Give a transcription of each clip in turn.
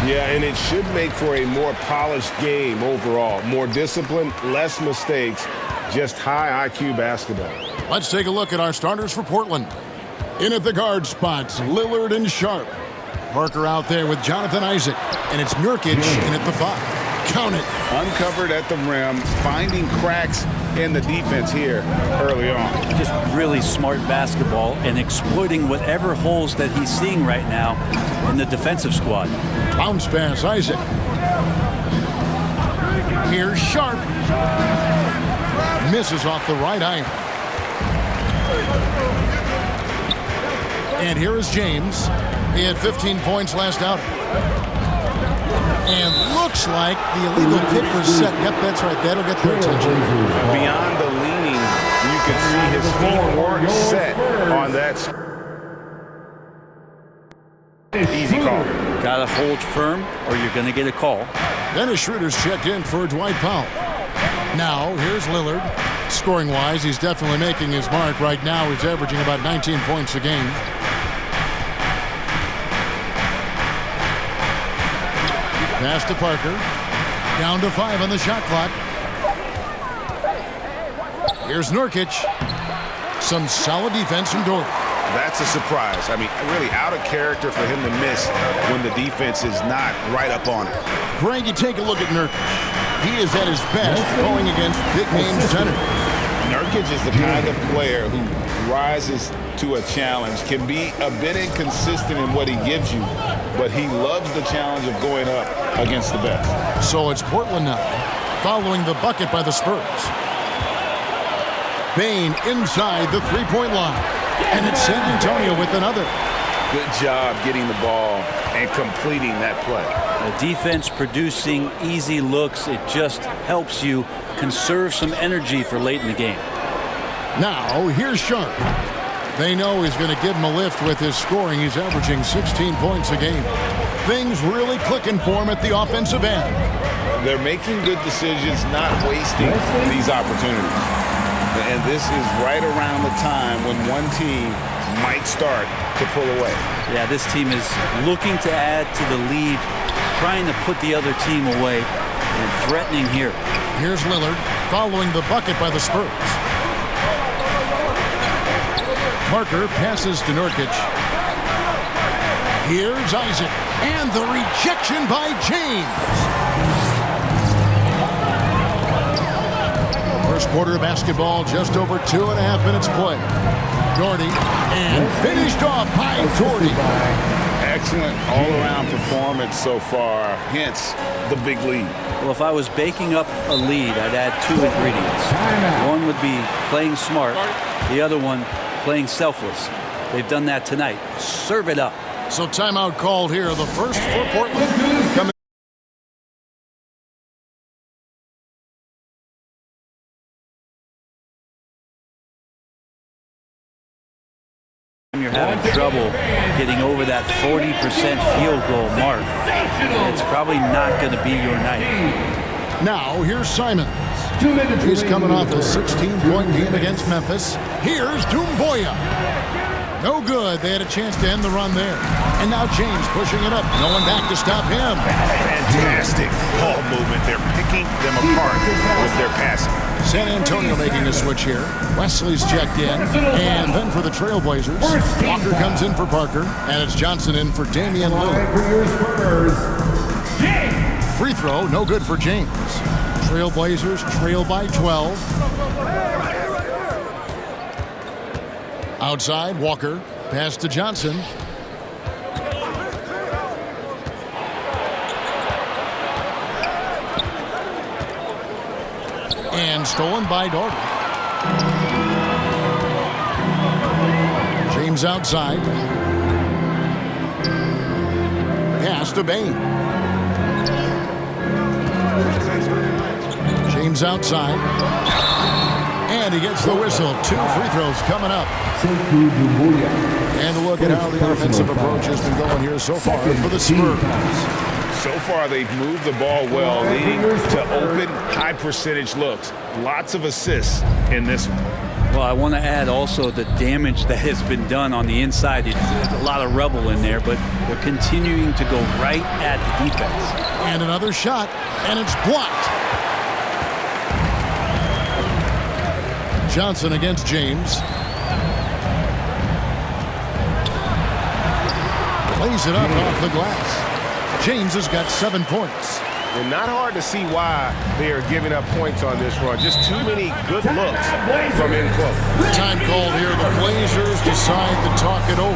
Yeah, and it should make for a more polished game overall. More discipline, less mistakes, just high IQ basketball. Let's take a look at our starters for Portland. In at the guard spots, Lillard and Sharp. Parker out there with Jonathan Isaac. And it's Nurkic in at the 5. Count it. Uncovered at the rim, finding cracks in the defense here early on. Just really smart basketball and exploiting whatever holes that he's seeing right now in the defensive squad. Bounce pass, Isaac. Here's Sharp. Misses off the right iron. And here is James. He had 15 points last outing. And looks like the illegal kick was set. Yep, that's right. That'll get their attention. Beyond the leaning, you can see his feet weren't set on that. Easy call. Gotta hold firm or you're gonna get a call. Dennis Schroeder's checked in for Dwight Powell. Now, here's Lillard. Scoring-wise, he's definitely making his mark. Right now, he's averaging about 19 points a game. Pass to Parker. Down to 5 on the shot clock. Here's Nurkic. Some solid defense from Dort. That's a surprise. I mean, really out of character for him to miss when the defense is not right up on it. Greg, you take a look at Nurkic. He is at his best going against big-name centers. Nurkic is the kind of player who rises to a challenge, can be a bit inconsistent in what he gives you, but he loves the challenge of going up against the best. So it's Portland now, following the bucket by the Spurs. Bane inside the three-point line. And it's San Antonio with another. Good job getting the ball and completing that play. The defense producing easy looks. It just helps you conserve some energy for late in the game. Now, here's Sharp. They know he's going to give him a lift with his scoring. He's averaging 16 points a game. Things really clicking for him at the offensive end. They're making good decisions, not wasting these opportunities. And this is right around the time when one team might start to pull away. Yeah, this team is looking to add to the lead, trying to put the other team away, and threatening here. Here's Lillard following the bucket by the Spurs. Parker passes to Nurkic. Here's Isaac. And the rejection by James. First quarter of basketball, just over 2.5 minutes play. Doherty, and finished off by Doherty. Excellent all-around performance so far, hence the big lead. Well, if I was baking up a lead, I'd add 2 ingredients. One would be playing smart, the other one playing selfless. They've done that tonight. Serve it up. So timeout called here, the first for Portland. Coming You're having trouble getting over that 40% field goal mark. It's probably not going to be your night. Now, here's Simons. He's coming off a 16-point game against Memphis. Here's Doumbouya. No good. They had a chance to end the run there. And now James pushing it up. No one back to stop him. Fantastic ball movement. They're picking them apart with their passing. San Antonio making a switch here. Wesley's checked in. And then for the Trailblazers, Walker comes in for Parker. And it's Johnson in for Damian Lillard. Free throw, no good for James. Trailblazers trail by 12. Outside, Walker. Pass to Johnson. And stolen by Doherty. James outside. Pass to Bane. James outside. And he gets the whistle. 2 free throws coming up. And look at how the offensive approach has been going here so far for the Spurs. So far, they've moved the ball well, leading to open, high-percentage looks. Lots of assists in this one. Well, I want to add also the damage that has been done on the inside. It's a lot of rubble in there, but they're continuing to go right at the defense. And another shot, and it's blocked. Johnson against James. Plays it up off the glass. James has got 7 points. And not hard to see why they are giving up points on this run. Just too many good looks from in close. Time called here. The Blazers decide to talk it over.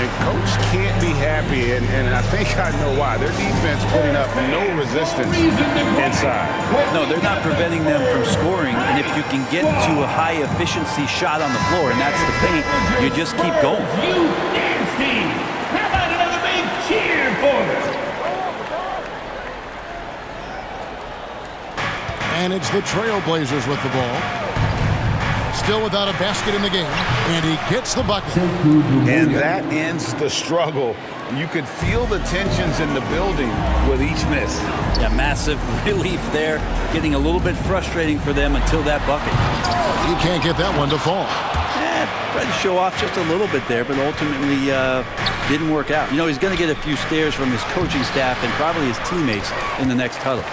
And coach can't be happy, and I think I know why. Their defense putting up no resistance inside. No, they're not preventing them from scoring, and if you can get to a high-efficiency shot on the floor, and that's the paint, you just keep going. You dance team! How about another big cheer for them? And it's the Trailblazers with the ball. Still without a basket in the game. And he gets the bucket. And that ends the struggle. You could feel the tensions in the building with each miss. Yeah, massive relief there. Getting a little bit frustrating for them until that bucket. You can't get that one to fall. Tried to show off just a little bit there, but ultimately didn't work out. You know, he's going to get a few stares from his coaching staff and probably his teammates in the next huddle.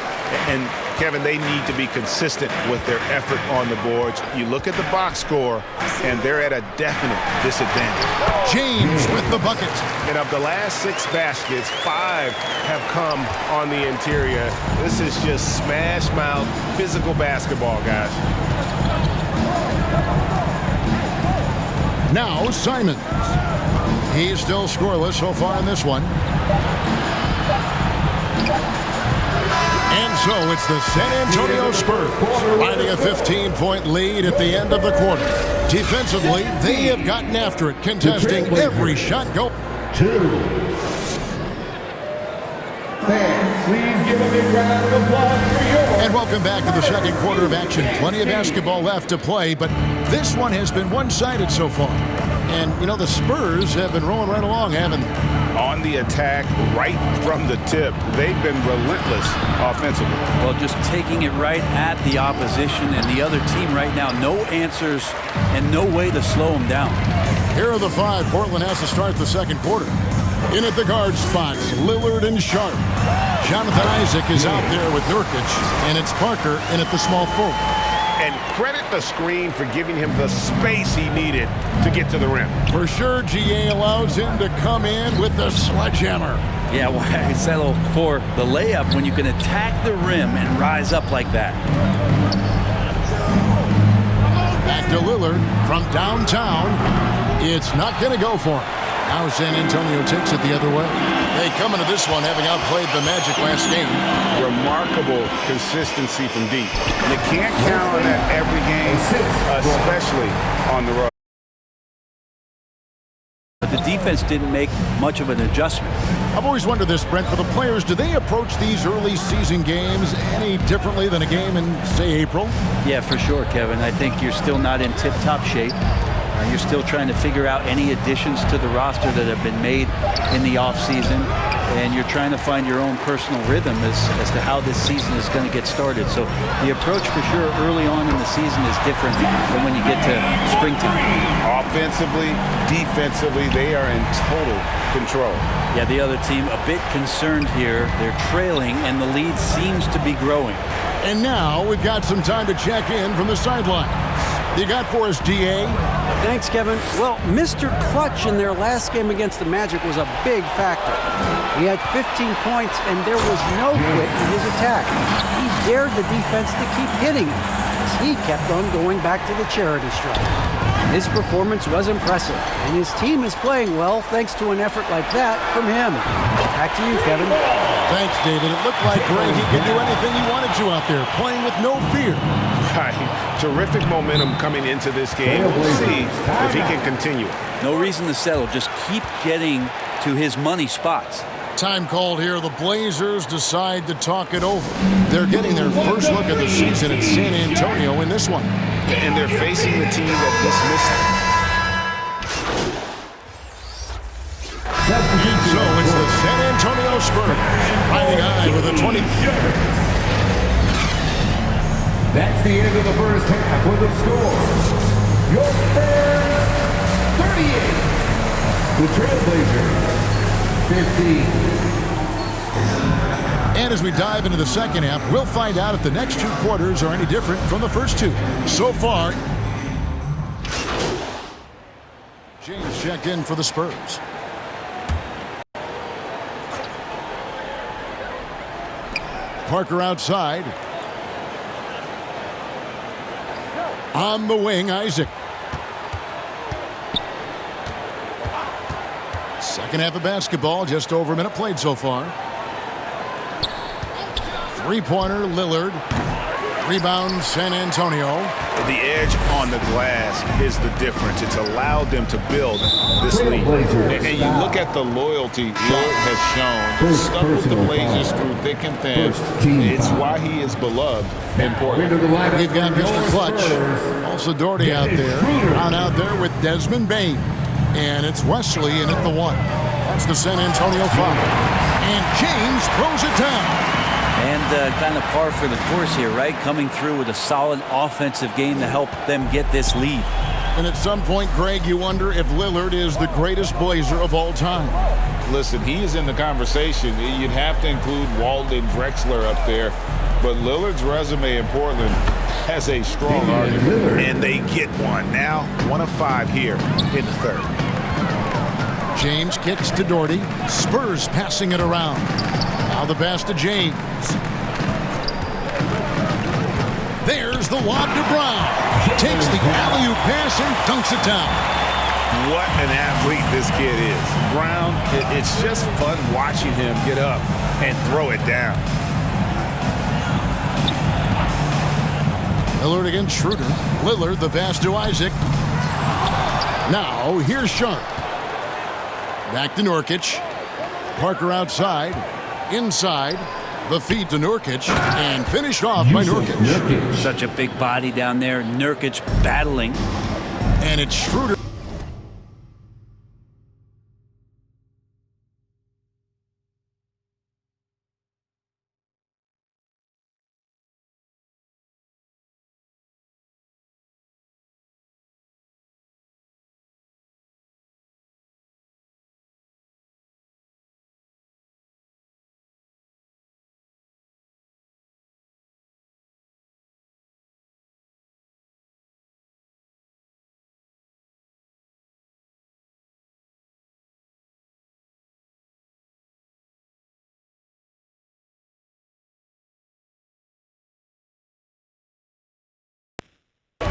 And Kevin, they need to be consistent with their effort on the boards. You look at the box score, and they're at a definite disadvantage. James with the bucket. And of the last 6 baskets, 5 have come on the interior. This is just smash mouth physical basketball, guys. Now Simons. He's still scoreless so far in this one. And so it's the San Antonio Spurs finding a 15-point lead at the end of the quarter. Defensively, they have gotten after it, contesting every shot go. 2. Fans, please give a big round of applause for your... And welcome back to the second quarter of action. Plenty of basketball left to play, but this one has been one-sided so far. And, you know, the Spurs have been rolling right along, haven't they? On the attack, right from the tip. They've been relentless offensively. Well, just taking it right at the opposition and the other team right now. No answers and no way to slow them down. Here are the 5 Portland has to start the second quarter. In at the guard spots, Lillard and Sharp. Jonathan Isaac is out there with Nurkic, and it's Parker in at the small forward. And credit the screen for giving him the space he needed to get to the rim. For sure, GA allows him to come in with the sledgehammer. Yeah, why settle for the layup when you can attack the rim and rise up like that? Back to Lillard from downtown. It's not going to go for him. Now San Antonio takes it the other way. They come into this one having outplayed the Magic last game. Remarkable consistency from deep. You can't count on that every game, especially on the road. But the defense didn't make much of an adjustment. I've always wondered this, Brent, for the players, do they approach these early season games any differently than a game in, say, April? Yeah, for sure, Kevin. I think you're still not in tip-top shape. You're still trying to figure out any additions to the roster that have been made in the offseason, and you're trying to find your own personal rhythm as to how this season is going to get started. So the approach for sure early on in the season is different than when you get to springtime. Offensively, defensively, they are in total control. Yeah, the other team a bit concerned here. They're trailing, and the lead seems to be growing. And now we've got some time to check in from the sidelines. You got for us, DA? Thanks, Kevin. Well, Mr. Clutch in their last game against the Magic was a big factor. He had 15 points, and there was no quit in his attack. He dared the defense to keep hitting him as he kept on going back to the charity stripe. His performance was impressive, and his team is playing well thanks to an effort like that from him. Back to you, Kevin. Thanks, David. It looked like Greg, he could do anything he wanted to out there, playing with no fear. Terrific momentum coming into this game. We'll see if he can continue. No reason to settle. Just keep getting to his money spots. Time called here. The Blazers decide to talk it over. They're getting their first look of the season at San Antonio in this one. And they're facing the team that dismissed them. So it's the San Antonio Spur riding high with a 20. That's the end of the first half with the score. Your Spurs, 38. The Trailblazers, 50. And as we dive into the second half, we'll find out if the next two quarters are any different from the first two. So far, James checked in for the Spurs. Parker outside. On the wing, Isaac. Second half of basketball, just over a minute played so far. Three-pointer, Lillard. Rebound, San Antonio. The edge on the glass is the difference. It's allowed them to build this lead. And you look at the loyalty Lillard has shown. Stuck with the Blazers through thick and thin. It's why he is beloved in Portland. We've got Mr. Clutch. Also Doherty out there. Brown out there with Desmond Bain. And it's Wesley in at the one. That's the San Antonio foul. And James throws it down. And kind of par for the course here, right? Coming through with a solid offensive game to help them get this lead. And at some point, Greg, you wonder if Lillard is the greatest Blazer of all time. Listen, he is in the conversation. You'd have to include Walton and Drexler up there. But Lillard's resume in Portland has a strong argument. And they get one. Now 1 of 5 here in the third. James kicks to Doherty. Spurs passing it around. Now the pass to James. There's the lob to Brown. Takes the alley-oop pass and dunks it down. What an athlete this kid is. Brown, it's just fun watching him get up And throw it down. Lillard against Schroeder. Lillard, the pass to Isaac. Now, here's Sharp. Back to Nurkic. Parker outside. Inside. The feed to Nurkic. And finished off by Nurkic. Such a big body down there. Nurkic battling. And it's Schroeder.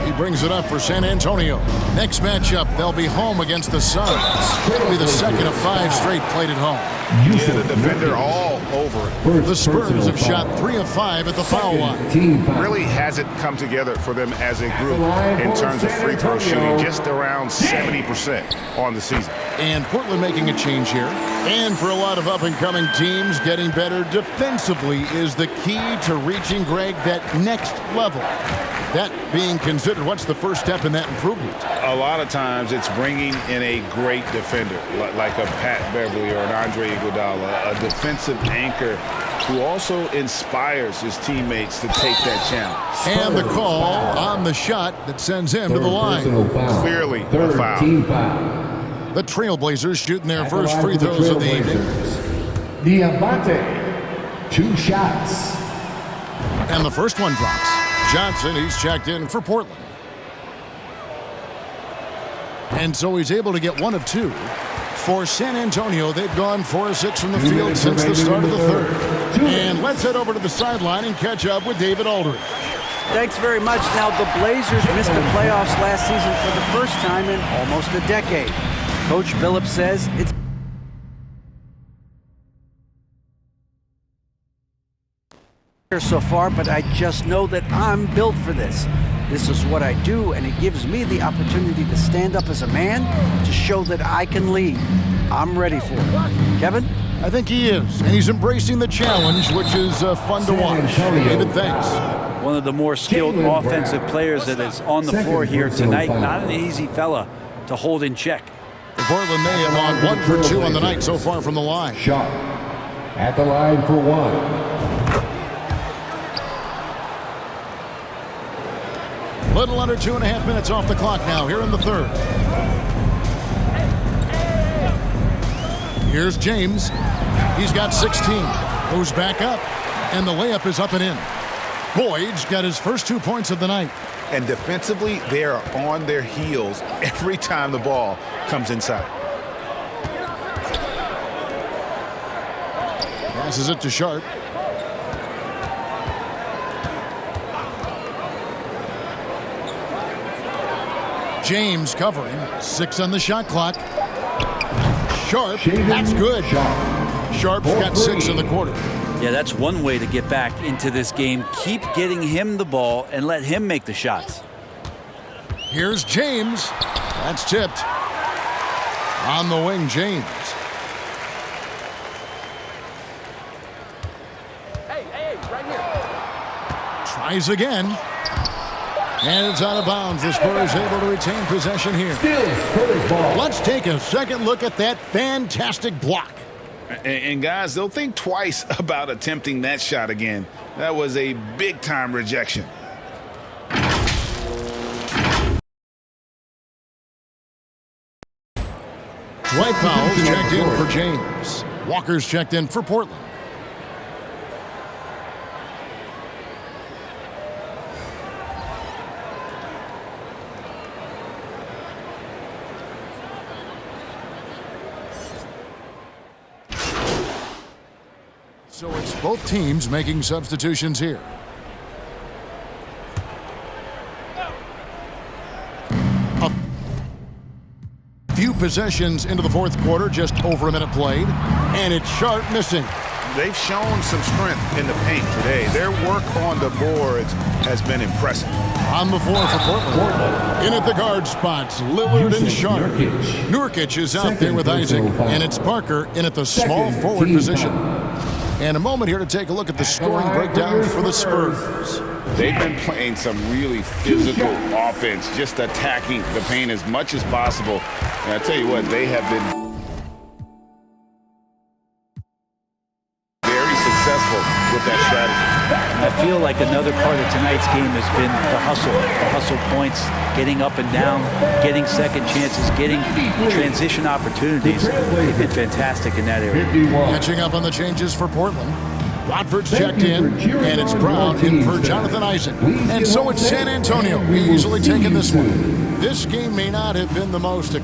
He brings it up for San Antonio. Next matchup, they'll be home against the Suns. It'll be the second of 5 straight played at home. Yeah, the defender all over it. The Spurs have shot 3 of 5 at the foul line. Really hasn't come together for them as a group in terms of free throw shooting, just around 70% on the season. And Portland making a change here. And for a lot of up-and-coming teams, getting better defensively is the key to reaching, Greg, that next level. That being considered, what's the first step in that improvement? A lot of times it's bringing in a great defender, like a Pat Beverly or an Andre Iguodala, a defensive anchor who also inspires his teammates to take that challenge. And the call on the shot that sends him to the line. Clearly a foul. The Trailblazers shooting their first free throws of the evening. Diamante, 2 shots. And the first one drops. Johnson, he's checked in for Portland. And so he's able to get 1 of 2. For San Antonio, they've gone 4 of 6 from the field since the start of the third. And let's head over to the sideline and catch up with David Aldridge. Thanks very much. Now, the Blazers missed the playoffs last season for the first time in almost a decade. Coach Billups says it's so far, but I just know that I'm built for this. This is what I do, and it gives me the opportunity to stand up as a man to show that I can lead. I'm ready for it. Kevin? I think he is, and he's embracing the challenge, which is fun to watch. David, thanks. One of the more skilled offensive players that is on the floor here tonight. Not an easy fella to hold in check. For Portland, they have on 1 for 2 on the night so far from the line. Shot at the line for 1. Little under 2.5 minutes off the clock now here in the third. Here's James. He's got 16. Goes back up, and the layup is up and in. Boyd's got his first 2 points of the night. And defensively, they are on their heels every time the ball comes inside. Passes it to Sharp. James covering. 6 on the shot clock. Sharp, that's good. Sharp's got 6 in the quarter. Yeah, that's one way to get back into this game. Keep getting him the ball and let him make the shots. Here's James. That's tipped. On the wing, James. Right here. Tries again. And it's out of bounds. The Spurs able to retain possession here. Still Spurs ball. Let's take a second look at that fantastic block. And guys, they'll think twice about attempting that shot again. That was a big-time rejection. White fouls checked in for James. Walker's checked in for Portland. So it's both teams making substitutions here. A few possessions into the fourth quarter, just over a minute played, and it's Sharp missing. They've shown some strength in the paint today. Their work on the boards has been impressive. On the floor for Portland. In at the guard spots, Lillard and Sharp. Nurkic is out there with Isaac, and it's Parker in at the small forward position. And a moment here to take a look at the scoring breakdown for the Spurs. They've been playing some really physical offense, just attacking the paint as much as possible. And I tell you what, they have been very successful with that strategy. I feel like another part of tonight's game has been the hustle points, getting up and down, getting second chances, getting transition opportunities. They've been fantastic in that area. Catching up on the changes for Portland. Watford's checked in, and it's Brown in for Jonathan Isaac. And so it's San Antonio, easily taking this one. This game may not have been the most